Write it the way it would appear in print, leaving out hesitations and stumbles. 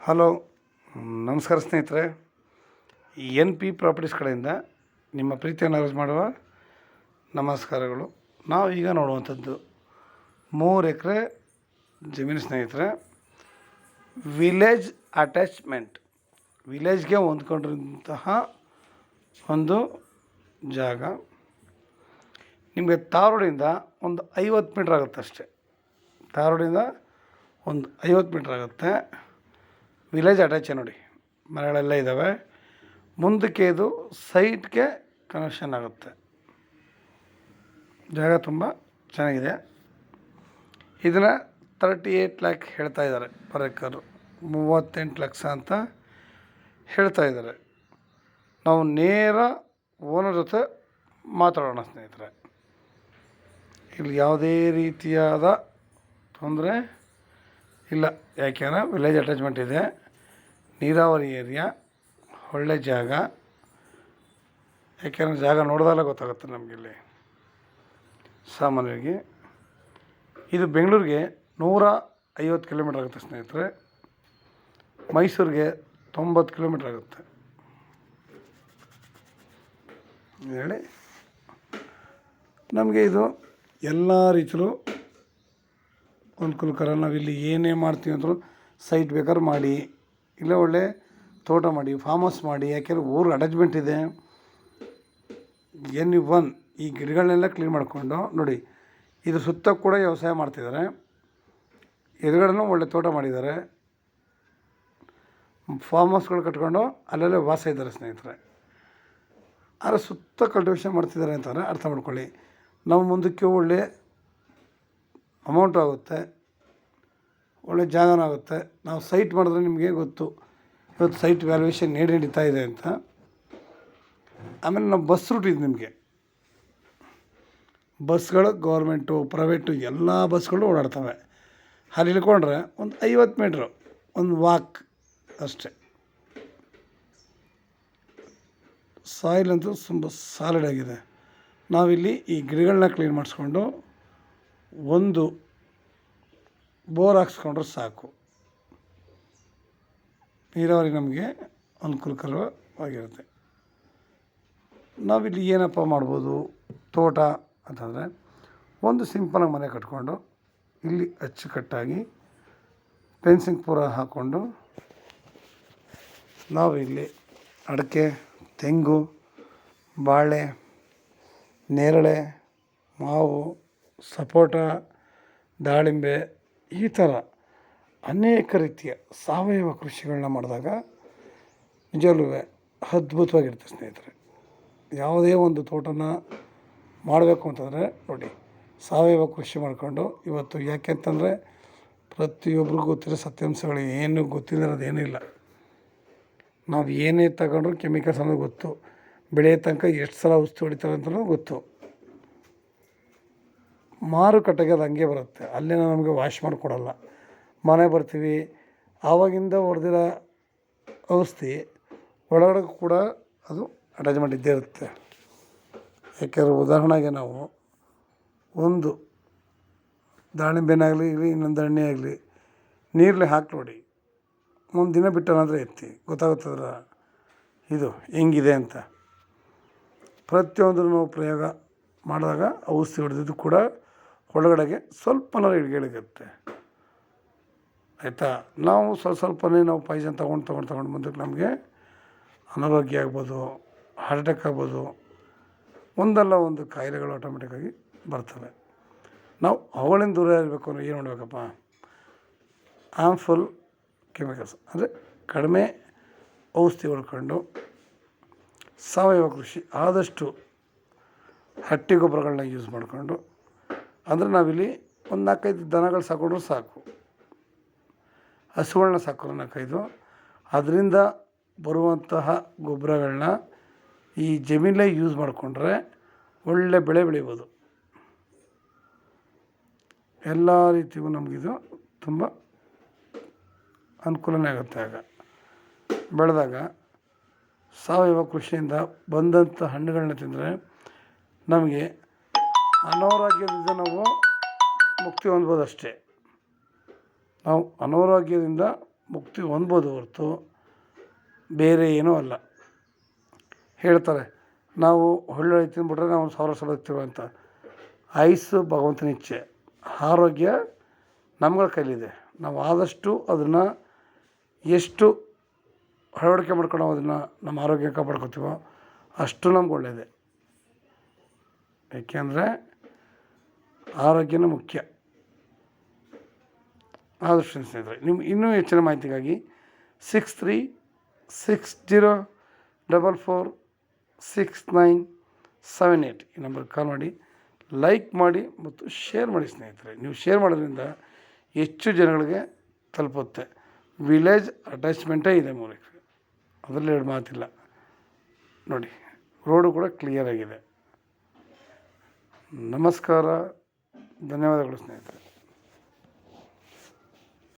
Hello, ನಮಸ್ಕಾರ ಸ್ನೇಹಿತರೆ. N P properties ಕಡೆಯಿಂದ ನಿಮ್ಮ ಪ್ರೀತಿಯನ್ನು ಅರ್ಜಿ ಮಾಡುವ ನಮಸ್ಕಾರಗಳು. ನಾವು ಈಗ ನೋಡುವಂಥದ್ದು 3 ಎಕರೆ ಜಮೀನು ಸ್ನೇಹಿತರೆ. ವಿಲೇಜ್ ಅಟ್ಯಾಚ್ಮೆಂಟ್, ವಿಲೇಜ್ಗೆ ಹೊಂದ್ಕೊಂಡಿರುವಂತಹ ಒಂದು ಜಾಗ. ನಿಮಗೆ ತಾರೋಡಿಂದ ಒಂದು 50 ಮೀಟ್ರ್ ಆಗುತ್ತೆ ಅಷ್ಟೇ. ತಾರೋಡಿಂದ ಒಂದು 50 ಮೀಟ್ರ್ ಆಗುತ್ತೆ. ವಿಲೇಜ್ ಅಟ್ಯಾಚ್ ನೋಡಿ, ಮನೆಗಳೆಲ್ಲ ಇದ್ದಾವೆ. ಮುಂದಕ್ಕೆ ಇದು ಸೈಟ್ಗೆ ಕನೆಕ್ಷನ್ ಆಗುತ್ತೆ. ಜಾಗ ತುಂಬ ಚೆನ್ನಾಗಿದೆ. ಇದನ್ನು 38 ಲ್ಯಾಕ್ ಹೇಳ್ತಾ ಇದ್ದಾರೆ ಪರ್ ಎಕರು. 38 ಲಕ್ಷ ಅಂತ ಹೇಳ್ತಾ ಇದ್ದಾರೆ. ನಾವು ನೇರ ಓನರ್ ಜೊತೆ ಮಾತಾಡೋಣ ಸ್ನೇಹಿತರೆ. ಇಲ್ಲಿ ಯಾವುದೇ ರೀತಿಯಾದ ತೊಂದರೆ ಇಲ್ಲ, ಯಾಕೆಂದರೆ ವಿಲೇಜ್ ಅಟ್ಯಾಚ್ಮೆಂಟ್ ಇದೆ, ನೀರಾವರಿ ಏರಿಯಾ, ಒಳ್ಳೆ ಜಾಗ. ಯಾಕೆಂದರೆ ಜಾಗ ನೋಡಿದಾಗಲೇ ಗೊತ್ತಾಗುತ್ತೆ ನಮಗಿಲ್ಲಿ. ಸಾಮಾನ್ಯವಾಗಿ ಇದು ಬೆಂಗಳೂರಿಗೆ 150 ಕಿಲೋಮೀಟ್ರ್ ಆಗುತ್ತೆ ಸ್ನೇಹಿತರೆ. ಮೈಸೂರಿಗೆ 90 ಕಿಲೋಮೀಟ್ರ್ ಆಗುತ್ತೆ ಹೇಳಿ. ನಮಗೆ ಇದು ಎಲ್ಲ ರೀತಿಯಲ್ಲೂ ಅನುಕೂಲಕರ. ನಾವಿಲ್ಲಿ ಏನೇ ಮಾಡ್ತೀವಿ ಅಂದರೂ ಸೈಟ್ ಬೇಕಾದ್ರೆ ಮಾಡಿ, ಇಲ್ಲ ಒಳ್ಳೆ ತೋಟ ಮಾಡಿ, ಫಾರ್ಮ್ ಹೌಸ್ ಮಾಡಿ. ಯಾಕೆಂದರೆ ಊರು ಅಟ್ಯಾಚ್ಮೆಂಟ್ ಇದೆ. N1 ಈ ಗಿಡಗಳನ್ನೆಲ್ಲ ಕ್ಲೀನ್ ಮಾಡಿಕೊಂಡು ನೋಡಿ, ಇದ್ರ ಸುತ್ತ ಕೂಡ ವ್ಯವಸಾಯ ಮಾಡ್ತಿದ್ದಾರೆ. ಎದುರುಗಡೆನೂ ಒಳ್ಳೆ ತೋಟ ಮಾಡಿದ್ದಾರೆ. ಫಾರ್ಮ್ ಹೌಸ್ಗಳು ಕಟ್ಕೊಂಡು ಅಲ್ಲೆಲ್ಲ ವಾಸ ಇದ್ದಾರೆ ಸ್ನೇಹಿತರೆ. ಆದರೆ ಸುತ್ತ ಕಲ್ಟಿವೇಷನ್ ಮಾಡ್ತಿದ್ದಾರೆ ಅಂತಂದರೆ ಅರ್ಥ ಮಾಡ್ಕೊಳ್ಳಿ, ನಾವು ಮುಂದಕ್ಕೆ ಒಳ್ಳೆ ಅಮೌಂಟು ಆಗುತ್ತೆ, ಒಳ್ಳೆ ಜಾಗನೂ ಆಗುತ್ತೆ. ನಾವು ಸೈಟ್ ಮಾಡಿದ್ರೆ ನಿಮಗೆ ಗೊತ್ತು ಇವತ್ತು ಸೈಟ್ ವ್ಯಾಲ್ಯೂಯೇಷನ್ ನಡೀತಾ ಇದೆ ಅಂತ. ಆಮೇಲೆ ನಾವು ಬಸ್ ರೂಟ್ ಇದೆ ನಿಮಗೆ. ಬಸ್ಗಳು ಗೌರ್ಮೆಂಟು, ಪ್ರೈವೇಟು ಎಲ್ಲ ಬಸ್ಗಳು ಓಡಾಡ್ತವೆ. ಅಲ್ಲಿ ಇಳ್ಕೊಂಡ್ರೆ ಒಂದು 50 ಮೀಟ್ರು ಒಂದು ವಾಕ್ ಅಷ್ಟೇ. ಸಾಯಿಲ್ ಅಂತೂ ತುಂಬ ಸಾಲಿಡ್ ಆಗಿದೆ. ನಾವಿಲ್ಲಿ ಈ ಗಿಡಗಳನ್ನ ಕ್ಲೀನ್ ಮಾಡಿಸ್ಕೊಂಡು ಒಂದು ಬೋರ್ ಹಾಕ್ಸ್ಕೊಂಡ್ರೆ ಸಾಕು. ನೀರಾವರಿ ನಮಗೆ ಅನುಕೂಲಕರವಾಗಿರುತ್ತೆ. ನಾವಿಲ್ಲಿ ಏನಪ್ಪ ಮಾಡ್ಬೋದು ತೋಟ ಅಂತಂದರೆ, ಒಂದು ಸಿಂಪಲಾಗಿ ಮನೆ ಕಟ್ಕೊಂಡು ಇಲ್ಲಿ ಅಚ್ಚುಕಟ್ಟಾಗಿ ಫೆನ್ಸಿಂಗ್ ಪೂರ ಹಾಕ್ಕೊಂಡು ನಾವಿಲ್ಲಿ ಅಡಿಕೆ, ತೆಂಗು, ಬಾಳೆ, ನೇರಳೆ, ಮಾವು, ಸಪೋಟ, ದಾಳಿಂಬೆ, ಈ ಥರ ಅನೇಕ ರೀತಿಯ ಸಾವಯವ ಕೃಷಿಗಳನ್ನ ಮಾಡಿದಾಗ ನಿಜವೂ ಅದ್ಭುತವಾಗಿರುತ್ತೆ ಸ್ನೇಹಿತರೆ. ಯಾವುದೇ ಒಂದು ತೋಟನ ಮಾಡಬೇಕು ಅಂತಂದರೆ ನೋಡಿ, ಸಾವಯವ ಕೃಷಿ ಮಾಡಿಕೊಂಡು ಇವತ್ತು. ಯಾಕೆಂತಂದರೆ ಪ್ರತಿಯೊಬ್ಬರಿಗೂ ಗೊತ್ತಿರೋ ಸತ್ಯಾಂಶಗಳು ಏನು ಗೊತ್ತಿರೋದು ಏನಿಲ್ಲ. ನಾವು ಏನೇ ತಗೊಂಡ್ರು ಕೆಮಿಕಲ್ಸ್ ಅನ್ನೋದು ಗೊತ್ತು. ಬೆಳೆಯೋ ತನಕ ಎಷ್ಟು ಸಲ ಔಷಧಿ ಹೊಡಿತಾರೆ ಅಂತಲೂ ಗೊತ್ತು. ಮಾರುಕಟ್ಟೆಗೆ ಅದು ಹಂಗೆ ಬರುತ್ತೆ. ಅಲ್ಲೇ ನಮಗೆ ವಾಶ್ ಮಾಡಿಕೊಡಲ್ಲ. ಮನೆ ಬರ್ತೀವಿ, ಆವಾಗಿಂದ ಹೊಡೆದಿರೋ ಔಷಧಿ ಒಳಗಡೆ ಕೂಡ ಅದು ಅಟ್ಯಾಚ್ಮೆಂಟ್ ಇದ್ದೇ ಇರುತ್ತೆ. ಯಾಕೆಂದರೆ ಉದಾಹರಣೆಗೆ ನಾವು ಒಂದು ದಾಳಿಂಬೆನಾಗಲಿ ಇಲ್ಲಿ ಇನ್ನೊಂದು ಹಣ್ಣೆ ಆಗಲಿ ನೀರಲ್ಲಿ ಹಾಕಿ ನೋಡಿ, ಒಂದು ದಿನ ಬಿಟ್ಟನಾದರೆ ಎತ್ತಿ ಗೊತ್ತಾಗುತ್ತದ್ರ ಇದು ಹೆಂಗಿದೆ ಅಂತ. ಪ್ರತಿಯೊಂದರೂ ನಾವು ಪ್ರಯೋಗ ಮಾಡಿದಾಗ ಔಷಧಿ ಹೊಡೆದಿದ್ದು ಕೂಡ ಒಳಗಡೆಗೆ ಸ್ವಲ್ಪನಾರು ಇಳಿಗೆಳುತ್ತೆ. ಆಯಿತಾ. ನಾವು ಸ್ವಲ್ಪನೇ ನಾವು ಪಾಯ್ಸನ್ ತೊಗೊಂಡು ಮುಂದಕ್ಕೆ ನಮಗೆ ಅನಾರೋಗ್ಯ ಆಗ್ಬೋದು, ಹಾರ್ಟ್ ಅಟ್ಯಾಕ್ ಆಗ್ಬೋದು, ಒಂದಲ್ಲ ಒಂದು ಕಾಯಿಲೆಗಳು ಆಟೋಮೆಟಿಕ್ಕಾಗಿ ಬರ್ತವೆ. ನಾವು ಅವುಗಳಿಂದ ದೂರ ಇರಬೇಕು ಅಂದರೆ ಏನು ಮಾಡಬೇಕಪ್ಪ? ಹಾರ್ಮ್ಫುಲ್ ಕೆಮಿಕಲ್ಸ್ ಅಂದರೆ ಕಡಿಮೆ ಔಷಧಿ ಹೊಡ್ಕೊಂಡು ಸಾವಯವ ಕೃಷಿ ಆದಷ್ಟು ಹಟ್ಟಿ ಗೊಬ್ಬರಗಳನ್ನ ಯೂಸ್ ಮಾಡಿಕೊಂಡು, ಅಂದರೆ ನಾವಿಲ್ಲಿ ಒಂದು 4-5 ದನಗಳು ಸಾಕೊಂಡ್ರೂ ಸಾಕು, ಹಸುಗಳನ್ನ ಸಾಕೋರು 4-5. ಅದರಿಂದ ಬರುವಂತಹ ಗೊಬ್ಬರಗಳನ್ನ ಈ ಜಮೀನಲ್ಲೇ ಯೂಸ್ ಮಾಡಿಕೊಂಡ್ರೆ ಒಳ್ಳೆ ಬೆಳೆ ಬೆಳಿಬೋದು. ಎಲ್ಲ ರೀತಿಯೂ ನಮಗಿದು ತುಂಬ ಅನುಕೂಲನೇ ಆಗುತ್ತೆ. ಆಗ ಬೆಳೆದಾಗ ಸಾವಯವ ಕೃಷಿಯಿಂದ ಬಂದಂಥ ಹಣ್ಣುಗಳನ್ನ ತಿಂದರೆ ನಮಗೆ ಅನಾರೋಗ್ಯದಿಂದ ನಾವು ಮುಕ್ತಿ ಹೊಂದ್ಬೋದು ಅಷ್ಟೇ. ನಾವು ಅನಾರೋಗ್ಯದಿಂದ ಮುಕ್ತಿ ಹೊಂದ್ಬೋದು ಹೊರತು ಬೇರೆ ಏನೂ ಅಲ್ಲ. ಹೇಳ್ತಾರೆ ನಾವು ಒಳ್ಳೊಳ್ಳೆ ತಿಂದ್ಬಿಟ್ರೆ ನಾವು 1000 ವರ್ಷ ಬದುಕ್ತೀವಿ ಅಂತ. ಆಯುಸ್ಸು ಭಗವಂತನ ಇಚ್ಛೆ, ಆರೋಗ್ಯ ನಮ್ಗಳ ಕೈಲಿದೆ. ನಾವು ಆದಷ್ಟು ಅದನ್ನು ಎಷ್ಟು ಅಳವಡಿಕೆ ಮಾಡ್ಕೊಂಡು ನಾವು ಅದನ್ನು ನಮ್ಮ ಆರೋಗ್ಯ ಕಾಪಾಡ್ಕೊತೀವೋ ಅಷ್ಟು ನಮ್ಗೆ ಒಳ್ಳೆಯದೇ. ಏಕೆಂದರೆ ಆರೋಗ್ಯನೇ ಮುಖ್ಯ. ಆದಷ್ಟು ಸ್ನೇಹಿತರೆ, ನಿಮ್ಗೆ ಇನ್ನೂ ಹೆಚ್ಚಿನ ಮಾಹಿತಿಗಾಗಿ 6360446978 ಈ ನಂಬರ್ಗೆ ಕಾಲ್ ಮಾಡಿ, ಲೈಕ್ ಮಾಡಿ ಮತ್ತು ಶೇರ್ ಮಾಡಿ ಸ್ನೇಹಿತರೆ. ನೀವು ಶೇರ್ ಮಾಡೋದ್ರಿಂದ ಹೆಚ್ಚು ಜನಗಳಿಗೆ ತಲುಪುತ್ತೆ. ವಿಲೇಜ್ ಅಟ್ಯಾಚ್ಮೆಂಟೇ ಇದೆ ಮೂಲಕ್ಕೆ, ಅದರಲ್ಲಿ 2 ಮಾತಿಲ್ಲ. ನೋಡಿ, ರೋಡು ಕೂಡ ಕ್ಲಿಯರ್ ಆಗಿದೆ. ನಮಸ್ಕಾರ, ಧನ್ಯವಾದಗಳು ಸ್ನೇಹಿತರೆ.